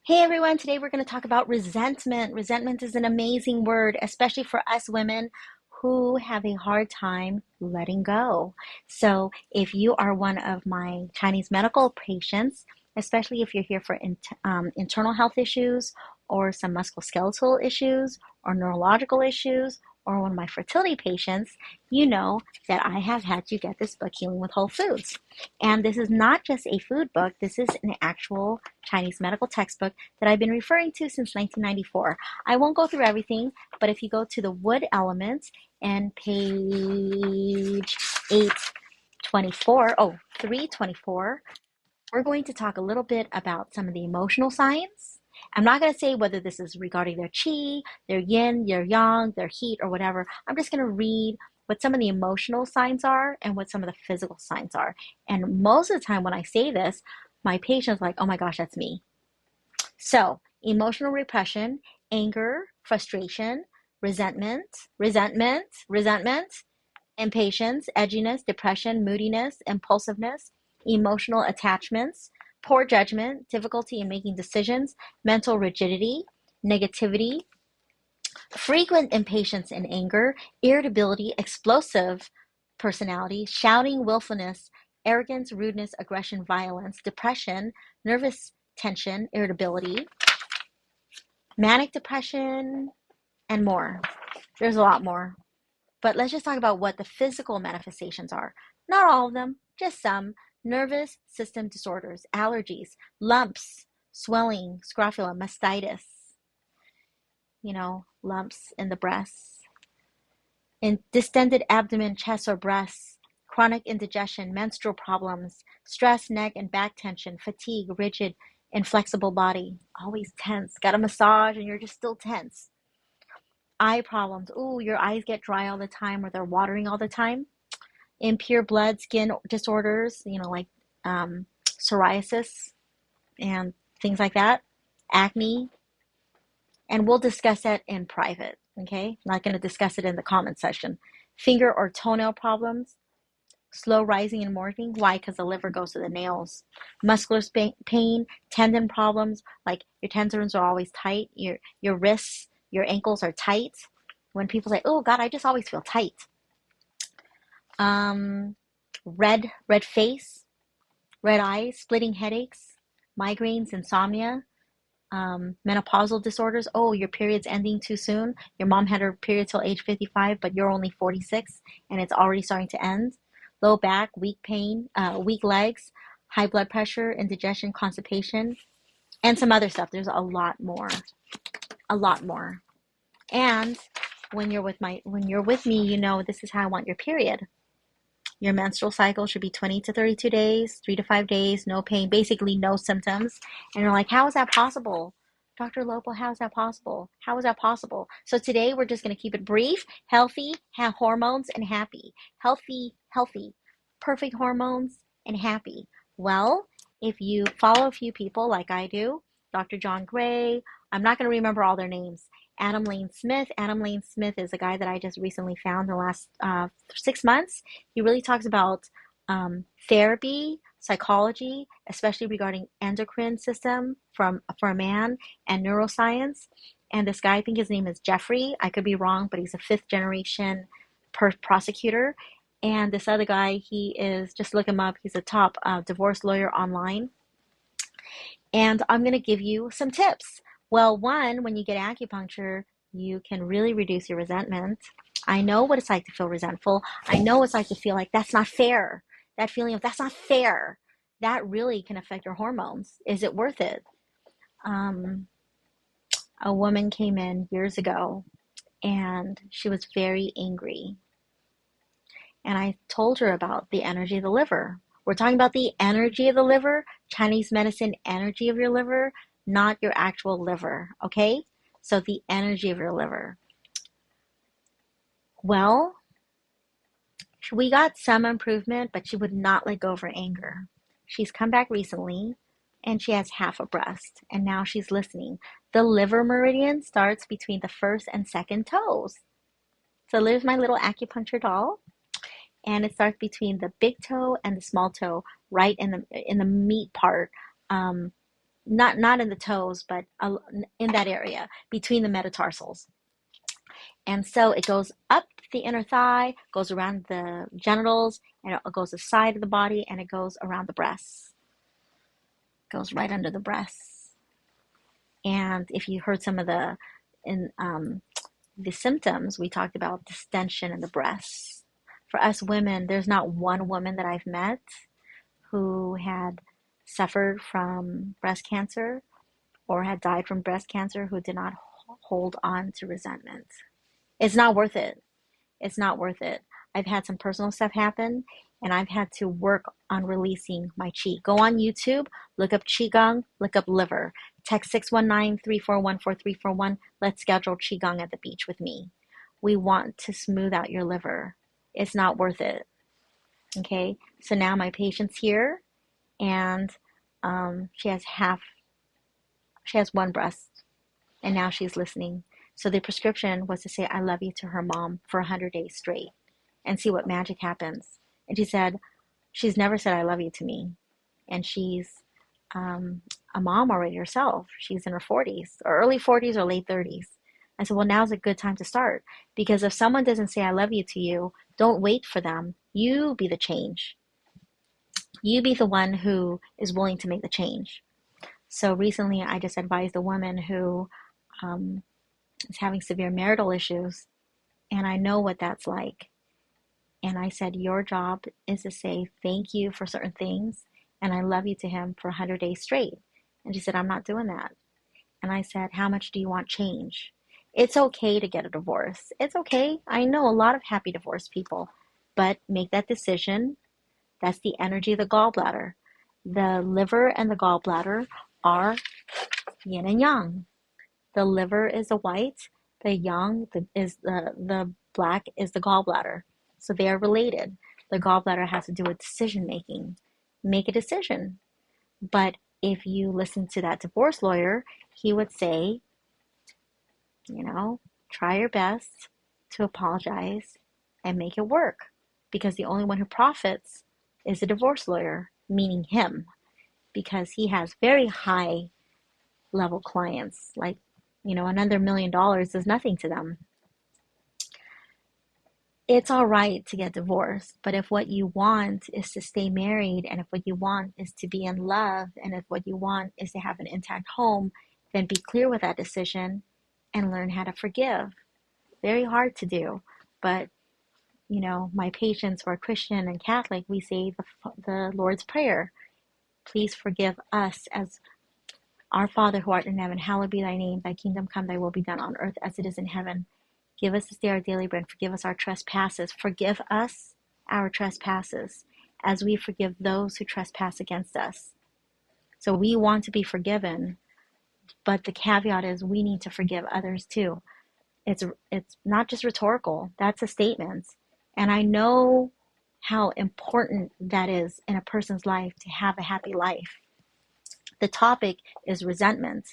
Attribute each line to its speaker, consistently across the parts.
Speaker 1: Hey everyone, today we're going to talk about resentment. Resentment is an amazing word, especially for us women who have a hard time letting go. So, if you are one of my Chinese medical patients, especially if you're here for internal health issues or some musculoskeletal issues or neurological issues, or one of my fertility patients, you know that I have had you get this book, Healing with Whole Foods. And this is not just a food book, this is an actual Chinese medical textbook that I've been referring to since 1994. I won't go through everything, but if you go to the wood elements and page 824, 324, we're going to talk a little bit about some of the emotional signs. I'm not going to say whether this is regarding their qi, their yin, their yang, their heat, or whatever. I'm just going to read what some of the emotional signs are and what some of the physical signs are. And most of the time when I say this, my patient's like, oh my gosh, that's me. So, emotional repression, anger, frustration, resentment, impatience, edginess, depression, moodiness, impulsiveness, emotional attachments, poor judgment, difficulty in making decisions, mental rigidity, negativity, frequent impatience and anger, irritability, explosive personality, shouting, willfulness, arrogance, rudeness, aggression, violence, depression, nervous tension, irritability, manic depression, and more. There's a lot more. But let's just talk about what the physical manifestations are. Not all of them, just some. Nervous system disorders, allergies, lumps, swelling, scrofula, mastitis, lumps in the breasts, in distended abdomen, chest, or breasts, chronic indigestion, menstrual problems, stress, neck and back tension, fatigue, rigid, inflexible body, always tense. Got a massage and you're just still tense. Eye problems. Ooh, your eyes get dry all the time or they're watering all the time. Impure blood, skin disorders, like psoriasis and things like that. Acne. And we'll discuss that in private, okay? I'm not going to discuss it in the comment section. Finger or toenail problems. Slow rising and morning. Why? Because the liver goes to the nails. Muscular pain, tendon problems, like your tendons are always tight. Your wrists, your ankles are tight. When people say, "Oh God, I just always feel tight." Red face, red eyes, splitting headaches, migraines, insomnia, menopausal disorders. Oh, your period's ending too soon. Your mom had her period till age 55, but you're only 46, and it's already starting to end. Low back, weak pain, weak legs, high blood pressure, indigestion, constipation, and some other stuff. There's a lot more. A lot more. And when you're with me, this is how I want your period. Your menstrual cycle should be 20 to 32 days, 3 to 5 days, no pain, basically no symptoms. And you're like, how is that possible? Dr. Lopo, how is that possible? How is that possible? So today we're just going to keep it brief, healthy, have hormones, and happy. Healthy, perfect hormones, and happy. Well, if you follow a few people like I do, Dr. John Gray, I'm not going to remember all their names. Adam Lane Smith. Adam Lane Smith is a guy that I just recently found in the last 6 months. He really talks about therapy, psychology, especially regarding endocrine system for a man, and neuroscience. And this guy, I think his name is Jeffrey. I could be wrong, but he's a fifth generation prosecutor. And this other guy, he is, just look him up, he's a top divorce lawyer online. And I'm going to give you some tips. Well, one, when you get acupuncture, you can really reduce your resentment. I know what it's like to feel resentful. I know what it's like to feel like that's not fair. That feeling of that's not fair, that really can affect your hormones. Is it worth it? A woman came in years ago and she was very angry. And I told her about the energy of the liver. We're talking about the energy of the liver, Chinese medicine energy of your liver, not your actual liver, okay? So the energy of your liver. Well, we got some improvement, but she would not let go of her anger. She's come back recently, and she has half a breast, and now she's listening. The liver meridian starts between the first and second toes. So there's my little acupuncture doll, and it starts between the big toe and the small toe, right in the meat part. not in the toes, but in that area between the metatarsals. And so it goes up the inner thigh, goes around the genitals, and it goes the side of the body, and it goes around the breasts. Goes right under the breasts. And if you heard some of the symptoms, we talked about distension in the breasts. For us women, there's not one woman that I've met who had suffered from breast cancer or had died from breast cancer who did not hold on to resentment. It's not worth it. It's not worth it. I've had some personal stuff happen, and I've had to work on releasing my qi. Go on YouTube, look up qigong, look up liver. Text 619-341-4341. Let's schedule qigong at the beach with me. We want to smooth out your liver. It's not worth it. Okay, so now my patient's here, and she has one breast, and now she's listening. So the prescription was to say I love you to her mom for 100 days straight and see what magic happens. And she said she's never said I love you to me. And she's a mom already herself. She's in her 40s or early 40s or late 30s. I said, well, now's a good time to start, because if someone doesn't say I love you to you, don't wait for them. You be the change. You be the one who is willing to make the change. So recently I just advised a woman who is having severe marital issues, and I know what that's like. And I said, your job is to say thank you for certain things, and I love you to him for 100 days straight. And she said, I'm not doing that. And I said, how much do you want change? It's okay to get a divorce. It's okay. I know a lot of happy divorced people, but make that decision. That's the energy of the gallbladder. The liver and the gallbladder are yin and yang. The liver is the white, the yang is the black is the gallbladder. So they are related. The gallbladder has to do with decision making. Make a decision. But if you listen to that divorce lawyer, he would say, try your best to apologize and make it work. Because the only one who profits is the divorce lawyer, meaning him. Because he has very high level clients. Like, another $1 million is nothing to them. It's all right to get divorced, but if what you want is to stay married, and if what you want is to be in love, and if what you want is to have an intact home, then be clear with that decision and learn how to forgive. Very hard to do, but my patients who are Christian and Catholic, we say the Lord's Prayer. Please forgive us as our Father who art in heaven, hallowed be thy name, thy kingdom come, thy will be done on earth as it is in heaven. Give us this day our daily bread. Forgive us our trespasses. Forgive us our trespasses as we forgive those who trespass against us. So we want to be forgiven, but the caveat is we need to forgive others too. It's not just rhetorical. That's a statement. And I know how important that is in a person's life to have a happy life. The topic is resentment.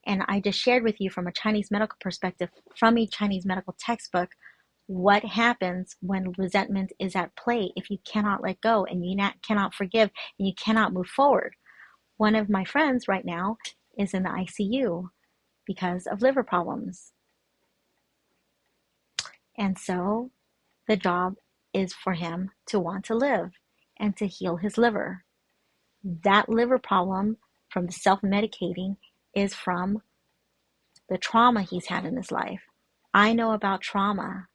Speaker 1: And I just shared with you from a Chinese medical perspective, from a Chinese medical textbook, what happens when resentment is at play if you cannot let go and you cannot forgive and you cannot move forward. One of my friends right now is in the ICU because of liver problems. And so the job is for him to want to live and to heal his liver. That liver problem from the self-medicating is from the trauma he's had in his life. I know about trauma.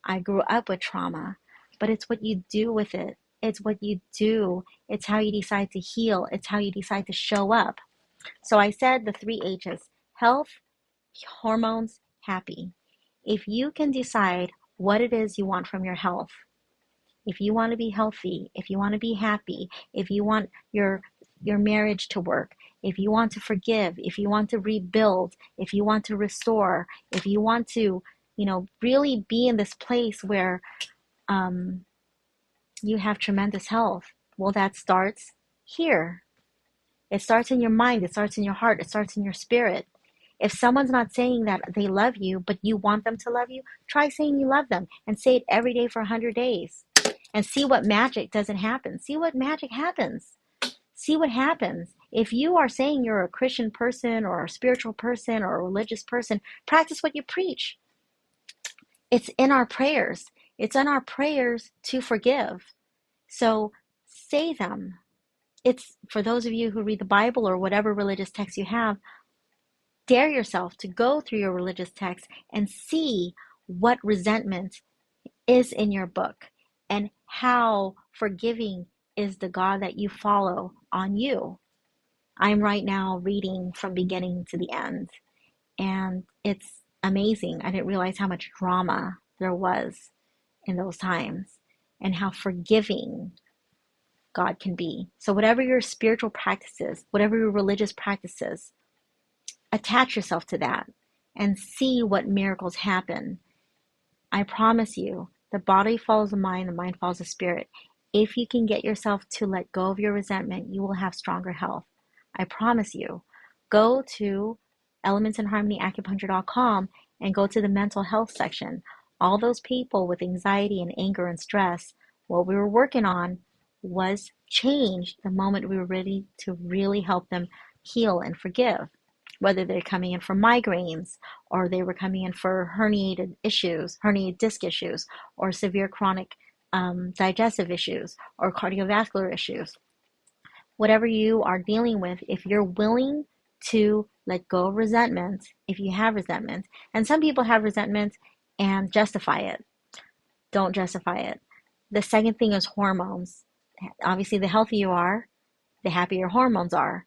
Speaker 1: I grew up with trauma, but it's what you do with it. It's what you do. It's how you decide to heal. It's how you decide to show up. So I said the 3 H's: health, hormones, happy. If you can decide what it is you want from your health, if you want to be healthy, if you want to be happy, if you want your marriage to work, if you want to forgive, if you want to rebuild, if you want to restore, if you want to, really be in this place where you have tremendous health, well, that starts here. It starts in your mind. It starts in your heart. It starts in your spirit. If someone's not saying that they love you, but you want them to love you, try saying you love them and say it every day for 100 days and see what magic doesn't happen. See what magic happens. See what happens. If you are saying you're a Christian person or a spiritual person or a religious person, practice what you preach. It's in our prayers. It's in our prayers to forgive. So say them. It's for those of you who read the Bible or whatever religious text you have, dare yourself to go through your religious text and see what resentment is in your book and how forgiving is the God that you follow on you. I'm right now reading from beginning to the end, and it's amazing. I didn't realize how much drama there was in those times and how forgiving God can be. So, whatever your spiritual practices, whatever your religious practices, attach yourself to that and see what miracles happen. I promise you, the body follows the mind follows the spirit. If you can get yourself to let go of your resentment, you will have stronger health. I promise you. Go to elementsandharmonyacupuncture.com and go to the mental health section. All those people with anxiety and anger and stress, what we were working on was changed the moment we were ready to really help them heal and forgive. Whether they're coming in for migraines or they were coming in for herniated issues, herniated disc issues, or severe chronic digestive issues or cardiovascular issues. Whatever you are dealing with, if you're willing to let go of resentment, if you have resentment, and some people have resentment and justify it, don't justify it. The second thing is hormones. Obviously, the healthier you are, the happier your hormones are.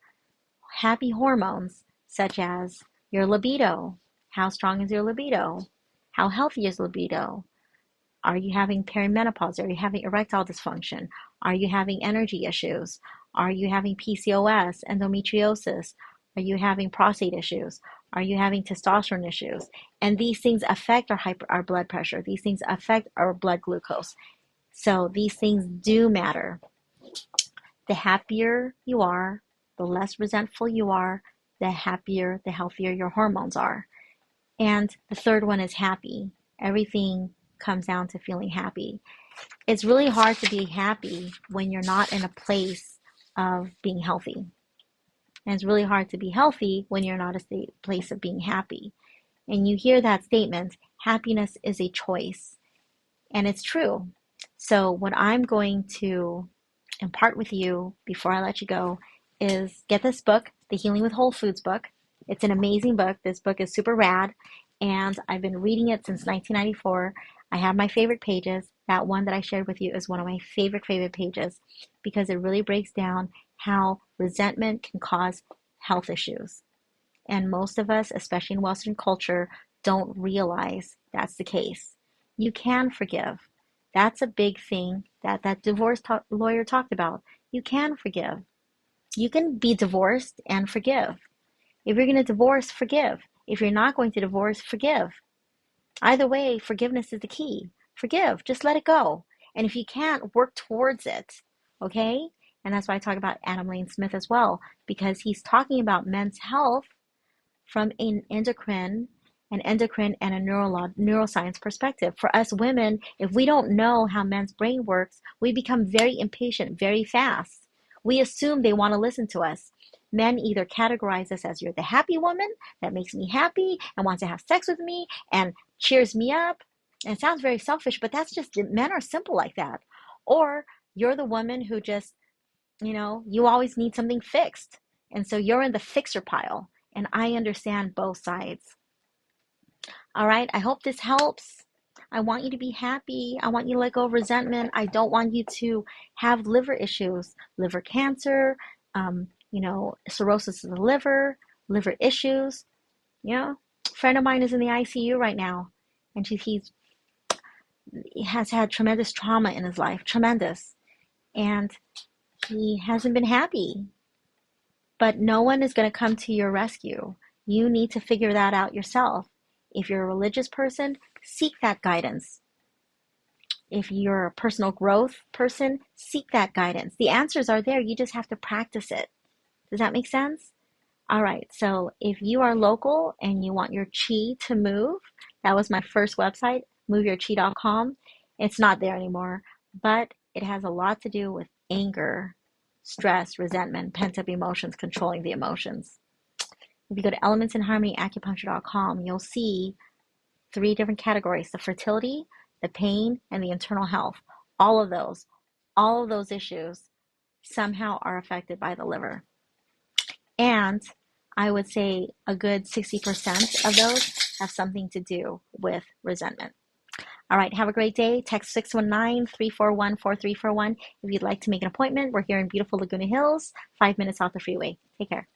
Speaker 1: Happy hormones, such as your libido. How strong is your libido? How healthy is libido? Are you having perimenopause? Are you having erectile dysfunction? Are you having energy issues? Are you having PCOS, endometriosis? Are you having prostate issues? Are you having testosterone issues? And these things affect our blood pressure. These things affect our blood glucose. So these things do matter. The happier you are, the less resentful you are, the happier, the healthier your hormones are. And the third one is happy. Everything comes down to feeling happy. It's really hard to be happy when you're not in a place of being healthy. And it's really hard to be healthy when you're not in a place of being happy. And you hear that statement, happiness is a choice. And it's true. So what I'm going to impart with you before I let you go is get this book, the Healing with Whole Foods book. It's an amazing book. This book is super rad, and I've been reading it since 1994. I have my favorite pages. That one that I shared with you is one of my favorite pages because it really breaks down how resentment can cause health issues. And most of us, especially in Western culture, don't realize that's the case. You can forgive. That's a big thing that divorce lawyer talked about. You can forgive. You can be divorced and forgive. If you're going to divorce, forgive. If you're not going to divorce, forgive. Either way, forgiveness is the key. Forgive. Just let it go. And if you can't, work towards it. Okay? And that's why I talk about Adam Lane Smith as well, because he's talking about men's health from an endocrine and a neuroscience perspective. For us women, if we don't know how men's brain works, we become very impatient very fast. We assume they want to listen to us. Men either categorize us as you're the happy woman that makes me happy and wants to have sex with me and cheers me up. And it sounds very selfish, but that's just, men are simple like that. Or you're the woman who just, you always need something fixed. And so you're in the fixer pile. And I understand both sides. All right, I hope this helps. I want you to be happy. I want you to let go of resentment. I don't want you to have liver issues, liver cancer, cirrhosis of the liver, liver issues. A friend of mine is in the ICU right now, and he has had tremendous trauma in his life, tremendous, and he hasn't been happy. But no one is going to come to your rescue. You need to figure that out yourself. If you're a religious person, seek that guidance. If you're a personal growth person, seek that guidance. The answers are there. You just have to practice it. Does that make sense? All right. So if you are local and you want your chi to move, that was my first website, moveyourchi.com. It's not there anymore, but it has a lot to do with anger stress, resentment, pent-up emotions, controlling the emotions. If you go to elementsinharmonyacupuncture.com, you'll see 3 different categories: the fertility, the pain, and the internal health. All of those issues somehow are affected by the liver. And I would say a good 60% of those have something to do with resentment. All right, have a great day. Text 619-341-4341 if you'd like to make an appointment. We're here in beautiful Laguna Hills, 5 minutes off the freeway. Take care.